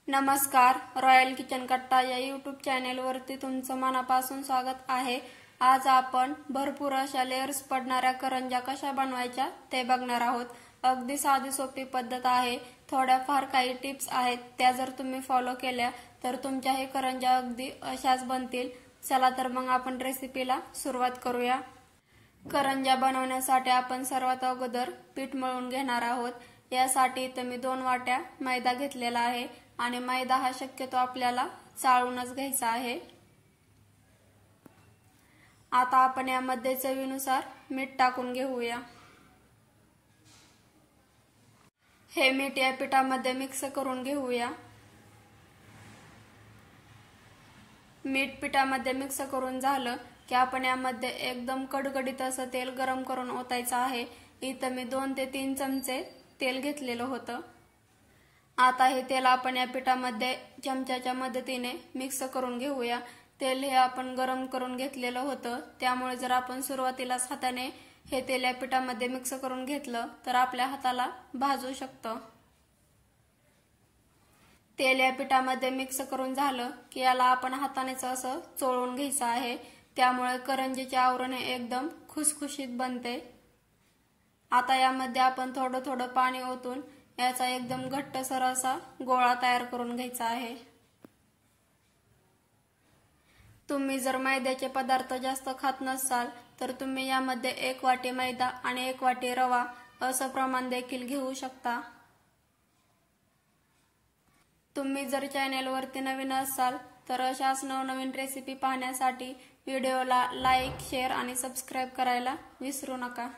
नमस्कार, royal kitchen कट्टा या यूट्यूब चॅनेलवरती तुमचं मनापासून स्वागत आहे। आज आपण भरपूर अशा लेयर्स पडणाऱ्या करंज्या कशा बनवायच्या ते बघणार आहोत। अगदी साधी सोपी पद्धत आहे। थोड्याफार काही टिप्स आहेत, त्या जर तुम्ही फॉलो केल्या तर तुमच्या हे करंज्या अगदी अशाच बनतील। चला तर मग आपण रेसिपीला सुरुवात करूया। करंज्या बनवण्यासाठी आपण सर्वात अगोदर पीठ मळून घेणार आहोत। यासाठी इथे मी 2 वाट्या मैदा घेतलेला आहे आणि मैदा हा शक्यतो आपल्याला चाळूनच घ्यायचा आहे। आता आपण यामध्ये चवीनुसार मीठ टाकून घेऊया। हे मीठ या पिठामध्ये मिक्स करून घेऊया। मीठ पिठामध्ये मिक्स करून झालं की आपण यामध्ये एकदम कडकडीत असं तेल गरम करून ओतायचं आहे। इथे मी 2 ते 3 चमचे तेल घेतलेलं होतं। आता हे तेल आपण या पिठामध्ये चमच्याच्या मदतीने मिक्स करून घेऊया। तेल हे आपण गरम करून घेतलेलं होतं, त्यामुळे जर आपण सुरुवातीलाच हाताने हे तेल या पिठामध्ये मिक्स करून घेतलं तर आपल्या हाताला भाजू शकतं। तेल या पिठामध्ये मिक्स करून झालं की याला आपण हातानेच असं चोळून घ्यायचं आहे, त्यामुळे करंजीचे आवरण हे एकदम खुसखुशीत बनते। आता यामध्ये आपण थोडं थोडं पाणी ओतून याचा एकदम घट्टसर असा गोळा तयार करून घ्यायचा आहे। तुम्ही जर मैद्याचे पदार्थ जास्त खात नसाल तर तुम्ही यामध्ये 1 वाटी मैदा आणि 1 वाटी रवा असं प्रमाण देखील घेऊ शकता। तुम्ही जर चॅनेलवरती नवीन असाल तर अशाच नवनवीन रेसिपी पाहण्यासाठी व्हिडिओला लाईक, शेअर आणि सबस्क्राइब करायला विसरू नका।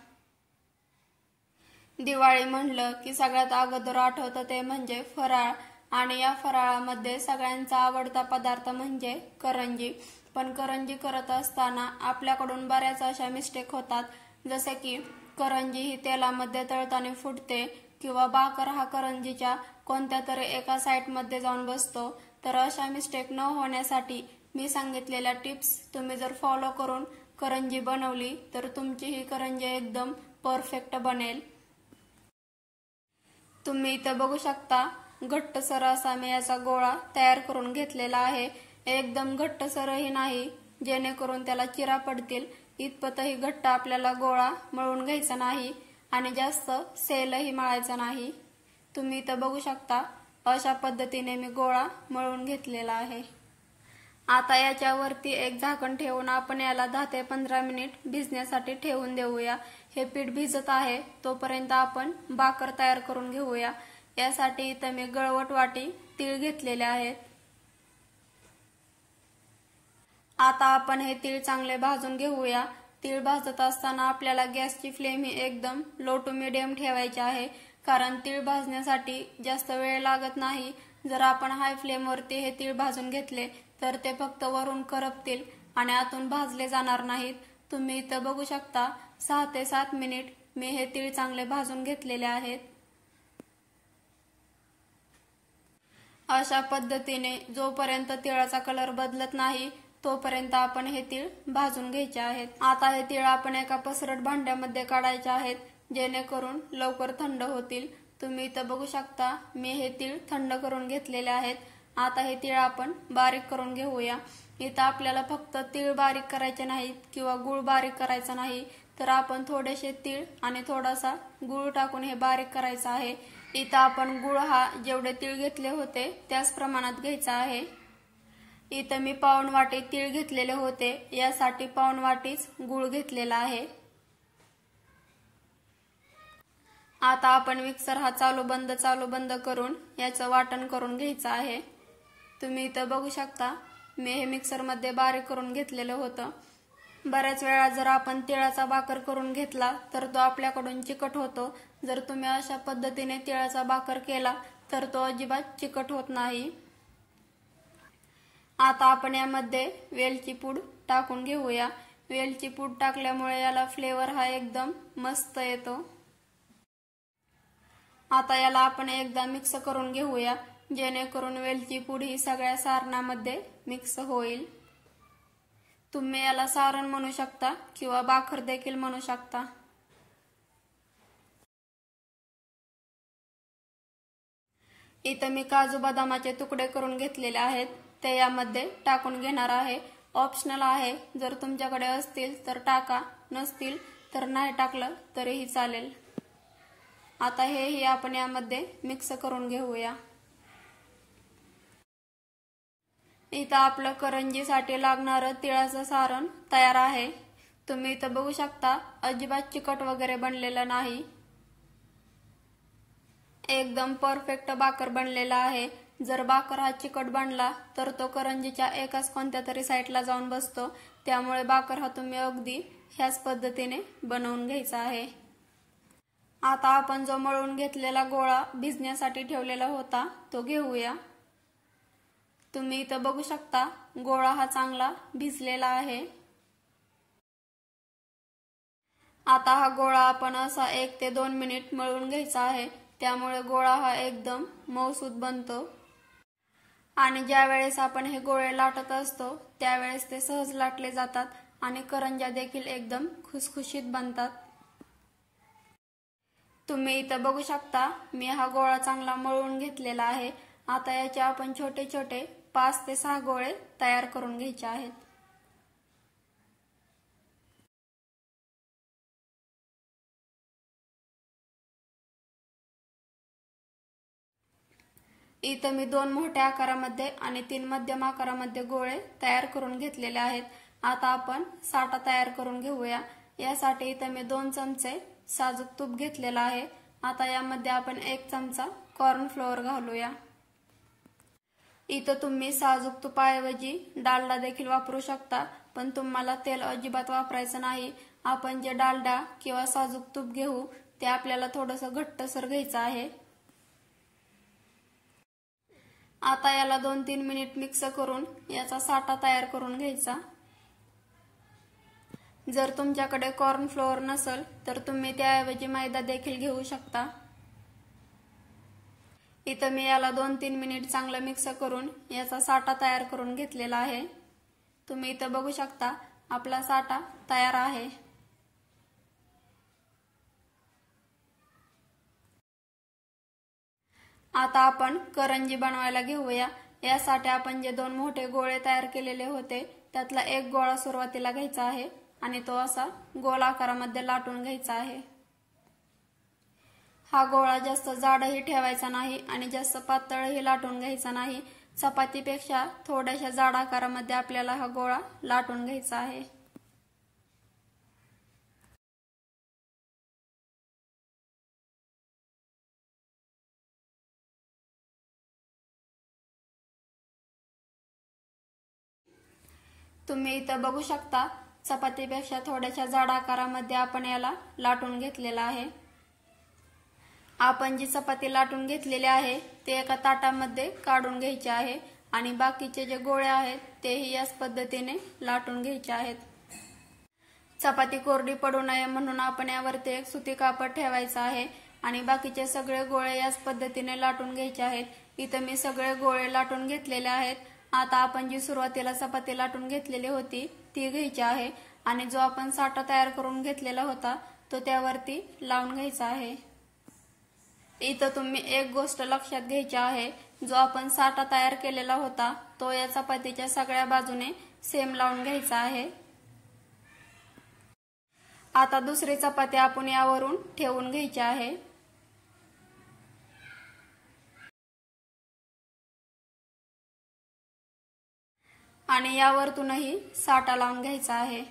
दिवाळी म्हणलं की सगळ्यात अगोदर आठवतं ते म्हणजे फराळ, आणि या फराळामध्ये सगळ्यांचा आवडता पदार्थ म्हणजे करंजी। पण करंजी करत असताना आपल्याकडून बऱ्याच अशा मिस्टेक होतात, जसे की करंजी ही तेलामध्ये तळताना फुटते किंवा भाकर हा करंजीच्या कोणत्या तरी एका साइडमध्ये जाऊन बसतो। तर अशा मिस्टेक न होण्यासाठी मी सांगितलेल्या टिप्स तुम्ही जर फॉलो करून करंजी बनवली तर तुमची ही करंजी एकदम परफेक्ट बनेल। तुम्ही इथं बघू शकता, घट्टसर असा मी याचा गोळा तयार करून घेतलेला आहे। एकदम घट्टसरही नाही, जेणेकरून त्याला चिरा पडतील इतपतही घट्ट आपल्याला गोळा मळून घ्यायचा नाही आणि जास्त सेलही मळायचा नाही। तुम्ही इथं बघू शकता, अशा पद्धतीने मी गोळा मळून घेतलेला आहे। आता याच्यावरती एक झाकण ठेवून आपण याला 10 ते 15 मिनिट भिजण्यासाठी ठेवून देऊया। हे पीठ भिजत आहे तोपर्यंत आपण भाकर तयार करून घेऊया। यासाठी इथे मी गळवट वाटी तीळ घेतलेले आहेत। आता आपण हे तीळ चांगले भाजून घेऊया। तीळ भाजत असताना आपल्याला गॅसची फ्लेम ही एकदम लो टू मीडियम ठेवायची आहे, कारण तीळ भाजण्यासाठी जास्त वेळ लागत नाही। जर आपण हाय फ्लेमवरती हे तीळ भाजून घेतले तर ते फक्त वरून करपतील आणि आतून भाजले जाणार नाहीत। तुम्ही इथं बघू शकता, 6 ते 7 मिनिट मी हे तीळ चांगले भाजून घेतलेले आहेत। अशा पद्धतीने जोपर्यंत तिळाचा कलर बदलत नाही तोपर्यंत आपण हे तीळ भाजून घ्यायचे आहेत। आता हे तीळ आपण एका पसरट भांड्यामध्ये काढायचे आहेत, जेणेकरून लवकर थंड होतील। तुम्ही इथं बघू शकता, मी हे तीळ थंड करून घेतलेले आहेत। आता हे तीळ आपण बारीक करून घेऊया। इथं आपल्याला फक्त तीळ बारीक करायचे नाहीत किंवा गूळ बारीक करायचा नाही, तर आपण थोडेसे तीळ आणि थोडासा गूळ टाकून हे बारीक करायचं आहे। इथं आपण गूळ हा जेवढे तीळ घेतले होते त्याच प्रमाणात घ्यायचा आहे। इथं मी पाऊण वाटी तीळ घेतलेले होते, यासाठी पाऊण वाटीच गूळ घेतलेला आहे। आता आपण मिक्सर हा चालू बंद करून याचं वाटण करून घ्यायचं आहे। तुम्ही इथं बघू शकता, मी हे मिक्सर मध्ये बारीक करून घेतलेलं होतं। बऱ्याच वेळा जर आपण तिळाचा भाकर करून घेतला तर तो आपल्याकडून चिकट होतो। जर तुम्ही अशा पद्धतीने तिळाचा भाकर केला तर तो अजिबात चिकट होत नाही। आता आपण यामध्ये वेलची पूड टाकून घेऊया। वेलची पूड टाकल्यामुळे याला फ्लेवर हा एकदम मस्त येतो। आता याला आपण एकदा मिक्स करून घेऊया, जेणेकरून वेलची पूड ही सगळ्या सारणामध्ये मिक्स होईल। तुम्ही याला सारण म्हणू शकता किंवा भाकर देखील म्हणू शकता। इथं मी काजू बदामाचे तुकडे करून घेतलेले आहेत, ते यामध्ये टाकून घेणार आहे। ऑप्शनल आहे, जर तुमच्याकडे असतील तर टाका, नसतील तर नाही टाकलं तरीही चालेल। आता हेही आपण यामध्ये मिक्स करून घेऊया। इथं आपलं करंजीसाठी लागणारं तिळाचं सारण तयार आहे। तुम्ही इथं बघू शकता, अजिबात चिकट वगैरे बनलेलं नाही, एकदम परफेक्ट बाकर बनलेला आहे। जर बाकर हा चिकट बनला तर तो करंजीच्या एकाच कोणत्या तरी साईडला जाऊन बसतो, त्यामुळे बाकर हा तुम्ही अगदी ह्याच पद्धतीने बनवून घ्यायचा आहे। आता आपण जो मळून घेतलेला गोळा भिजण्यासाठी ठेवलेला होता तो घेऊया। तुम्ही इथं बघू शकता, गोळा हा चांगला भिजलेला आहे। आता हा गोळा आपण असा 1 ते 2 मिनिट मळून घ्यायचा आहे, त्यामुळे गोळा हा एकदम मऊसूत बनतो आणि ज्या वेळेस आपण हे गोळे लाटत असतो त्यावेळेस ते सहज लाटले जातात आणि करंज्या देखील एकदम खुसखुशीत बनतात। तुम्ही इथं बघू शकता, मी हा गोळा चांगला मळून घेतलेला आहे। आता याचे आपण छोटे छोटे 5 ते 6 गोळे तयार करून घ्यायचे आहेत। इथं मी 2 मोठ्या आकारामध्ये आणि 3 मध्यम आकारामध्ये गोळे तयार करून घेतलेले आहेत। आता आपण साठा तयार करून घेऊया। यासाठी इथं मी 2 चमचे साजूक तूप घेतलेला आहे। आता यामध्ये आपण 1 चमचा कॉर्न फ्लोअर घालूया। इथं तुम्ही साजूक तुपाऐवजी डालडा देखील वापरू शकता, पण तुम्हाला तेल अजिबात वापरायचं नाही। आपण जे डालडा किंवा साजूक तूप घेऊ ते आपल्याला थोडंसं घट्टसर घ्यायचं आहे। आता याला 2-3 मिनिट मिक्स करून याचा साठा तयार करून घ्यायचा। जर तुमच्याकडे कॉर्न फ्लोअर नसेल तर तुम्ही त्याऐवजी मैदा देखील घेऊ शकता। इथं मी याला 2-3 मिनिट चांगलं मिक्स करून याचा साठा तयार करून घेतलेला आहे। तुम्ही इथं बघू शकता, आपला साठा तयार आहे। आता आपण करंजी बनवायला घेऊया। यासाठी आपण जे 2 मोठे गोळे तयार केलेले होते त्यातला एक गोळा सुरुवातीला घ्यायचा आहे आणि तो असा गोल आकारामध्ये लाटून घ्यायचा आहे। हा गोळा जास्त जाडही ठेवायचा नाही आणि जास्त पातळही लाटून घ्यायचा नाही। चपातीपेक्षा थोड्याशा जाड आकारामध्ये आपल्याला हा गोळा लाटून घ्यायचा आहे। तुम्ही इथं बघू शकता, चपातीपेक्षा थोड्याशा जाड आकारामध्ये आपण याला लाटून घेतलेला आहे। आपण जी चपाती लाटून घेतलेली आहे ते एका ताटामध्ये काढून घ्यायचे आहे आणि बाकीचे जे गोळे आहेत तेही याच पद्धतीने लाटून घ्यायचे आहेत। चपाती कोरडी पडू नये म्हणून आपण यावरती एक सुती कापड ठेवायचा आहे आणि बाकीचे सगळे गोळे याच पद्धतीने लाटून घ्यायचे आहेत। इथं मी सगळे गोळे लाटून घेतलेले आहेत। आता आपण जी सुरुवातीला चपाती लाटून घेतलेली होती ती घ्यायची आहे आणि जो आपण साठा तयार करून घेतलेला होता तो त्यावरती लावून घ्यायचा आहे। इथं तुम्ही एक गोष्ट लक्षात घ्यायची आहे, जो आपण साठा तयार केलेला होता तो या चपातीच्या सगळ्या बाजूने सेम लावून घ्यायचा आहे। आता दुसरी चपाती आपण यावरून ठेवून घ्यायची आहे आणि यावरतूनही साठा लावून घ्यायचा आहे।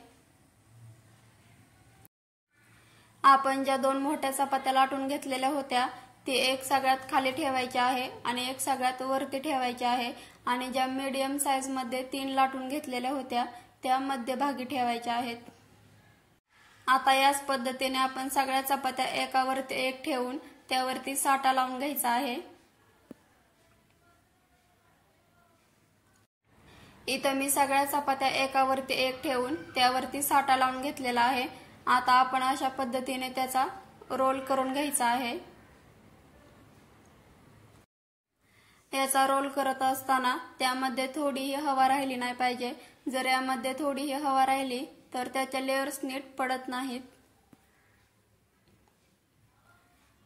आपण ज्या 2 मोठ्या चपात्या लाटून घेतलेल्या होत्या ती एक सगळ्यात खाली ठेवायची आहे आणि एक सगळ्यात वरती ठेवायची आहे आणि ज्या मीडियम साईज मध्ये 3 लाटून घेतलेल्या होत्या त्या मध्यभागी ठेवायच्या आहेत। आता याच पद्धतीने आपण सगळ्या चपात्या एकावरती एक ठेवून त्यावरती साठा लावून घ्यायचा आहे। इथं मी सगळ्या चपात्या एकावरती एक ठेवून त्यावरती साठा लावून घेतलेला आहे। आता आपण अशा पद्धतीने त्याचा रोल करून घ्यायचा आहे। याचा रोल करत असताना त्यामध्ये थोडीही हवा राहिली नाही पाहिजे। जर यामध्ये थोडीही हवा राहिली तर त्याचे लेयर्स नीट पडत नाहीत।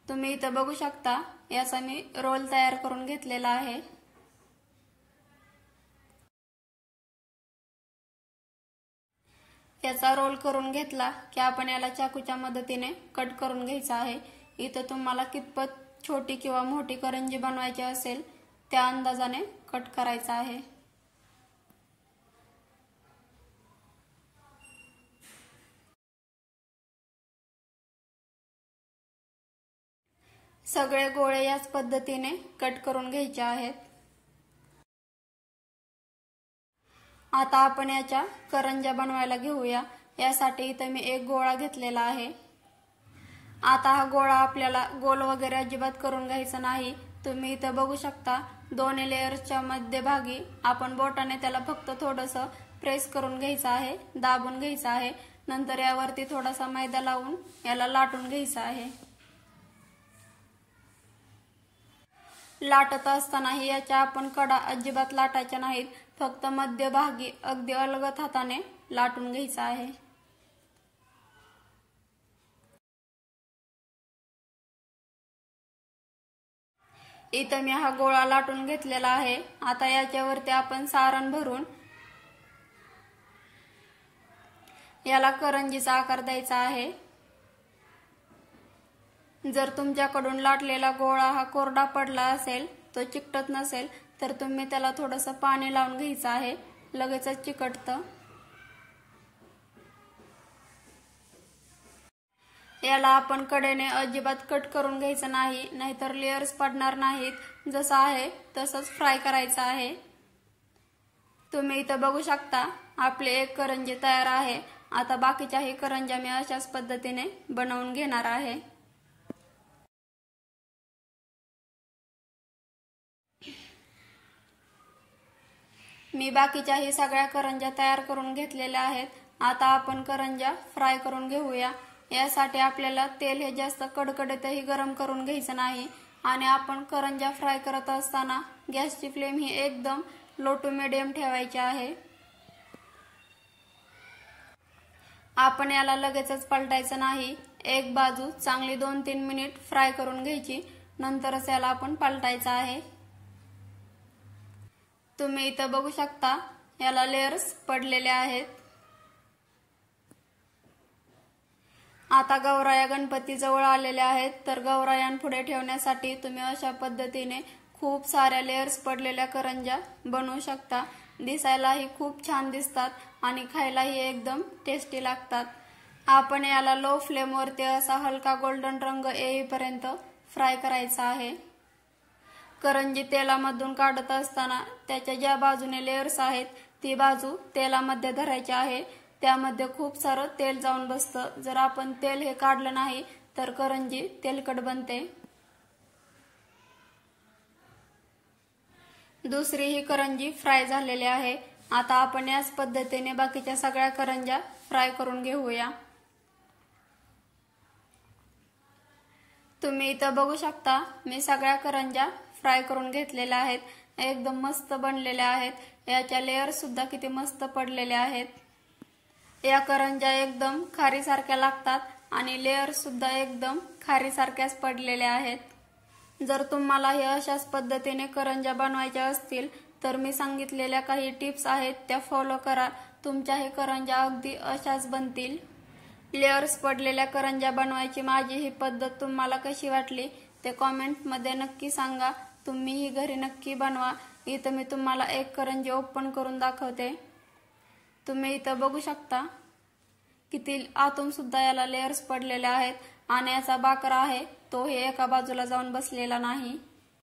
तुम्ही इथं बघू शकता याचा मी रोल तयार करून घेतलेला आहे। याचा रोल करून घेतला की आपण याला चाकूच्या मदतीने कट करून घ्यायचा आहे। इथं तुम्हाला कितपत छोटी किंवा मोठी करंजी बनवायची असेल त्या अंदाजाने कट करायचा आहे। सगळे गोळे याच पद्धतीने कट करून घ्यायचे आहेत। आता आपण याच्या करंज्या बनवायला घेऊया। यासाठी इथं मी एक गोळा घेतलेला आहे। आता हा गोळा आपल्याला गोल वगैरे अजिबात करून घ्यायचा नाही। तुम्ही इथं बघू शकता दोन्ही लेयर्सच्या मध्यभागी आपण बोटाने त्याला फक्त थोडंसं प्रेस करून घ्यायचं आहे, दाबून घ्यायचं आहे। नंतर यावरती थोडासा मैदा लावून याला लाटून घ्यायचं आहे। लाटत असतानाही याच्या आपण कडा अजिबात लाटायच्या नाहीत, फक्त मध्यभागी अगदी अलगद हाताने लाटून घ्यायचं आहे। इथं मी हा गोळा लाटून घेतलेला आहे। आता याच्यावरती आपण सारण भरून याला करंजीचा आकार द्यायचा आहे। जर तुमच्याकडून लाटलेला गोळा हा कोरडा पडला असेल, तो चिकटत नसेल, तर तुम्ही त्याला थोडंसं पाणी लावून घ्यायचं आहे, लगेचच चिकटतं। याला आपण कडेने अजिबात कट करून घ्यायचं नाही, नाहीतर लेयर्स पडणार नाहीत। जसं आहे तसंच फ्राय करायचं आहे। तुम्ही इथं बघू शकता आपली एक करंजी तयार आहे। आता बाकीच्याही करंज्या मी अशाच पद्धतीने बनवून घेणार आहे। मी बाकीच्याही सगळ्या करंज्या तयार करून घेतलेल्या आहेत। आता आपण करंज्या फ्राय करून घेऊया। यासाठी आपल्याला तेल हे जास्त कडकडीतही गरम करून घ्यायचं नाही आणि आपण करंज्या फ्राय करत असताना गॅसची फ्लेम ही एकदम लो टू मीडियम ठेवायची आहे। आपण याला लगेचच पलटायचं नाही, एक बाजू चांगली 2-3 मिनिट फ्राय करून घ्यायची, नंतरच याला आपण पलटायचं आहे। तुम्ही इथं बघू शकता याला लेयर्स पडलेले आहेत। आता गौराया गणपती जवळ आलेल्या आहेत, तर गौरायांपुढे ठेवण्यासाठी तुम्ही अशा पद्धतीने खूप साऱ्या लेयर्स पडलेल्या करंज्या बनवू शकता। दिसायलाही खूप छान दिसतात आणि खायलाही एकदम टेस्टी लागतात। आपण याला लो फ्लेमवरती असा हलका गोल्डन रंग येईपर्यंत फ्राय करायचा आहे। करंजी तेलामधून काढत असताना त्याच्या ज्या बाजूने लेयर्स आहेत ती बाजू तेलामध्ये धरायची आहे। त्यामध्ये खूप सारं तेल जाऊन बसतं। जर आपण तेल हे काढलं नाही तर करंजी तेलकट बनते। दुसरी ही करंजी फ्राय झालेली आहे। आता आपण याच पद्धतीने बाकीच्या सगळ्या करंज्या फ्राय करून घेऊया। तुम्ही इथं बघू शकता मी सगळ्या करंज्या फ्राय करून घेतलेल्या आहेत। एकदम मस्त बनलेल्या आहेत। याच्या लेयर सुद्धा किती मस्त पडलेले आहेत। या करंज्या एकदम खारीसारख्या लागतात आणि लेयर सुद्धा एकदम खारीसारख्याच पडलेल्या आहेत। जर तुम्हाला हे अशाच पद्धतीने करंज्या बनवायच्या असतील तर मी सांगितलेल्या काही टिप्स आहेत त्या फॉलो करा, तुमच्याही करंज्या अगदी अशाच बनतील। लेयर्स पडलेल्या करंज्या बनवायची माझी ही पद्धत तुम्हाला कशी वाटली ते कॉमेंट मध्ये नक्की सांगा। तुम्ही ही घरी नक्की बनवा। इथं मी तुम्हाला एक करंजी ओपन करून दाखवते। तुम्ही इथं बघू शकता किती आतून सुद्धा याला लेयर्स पडलेले आहेत आणि याचा बाकरा आहे तो हे एका बाजूला जाऊन बसलेला नाही।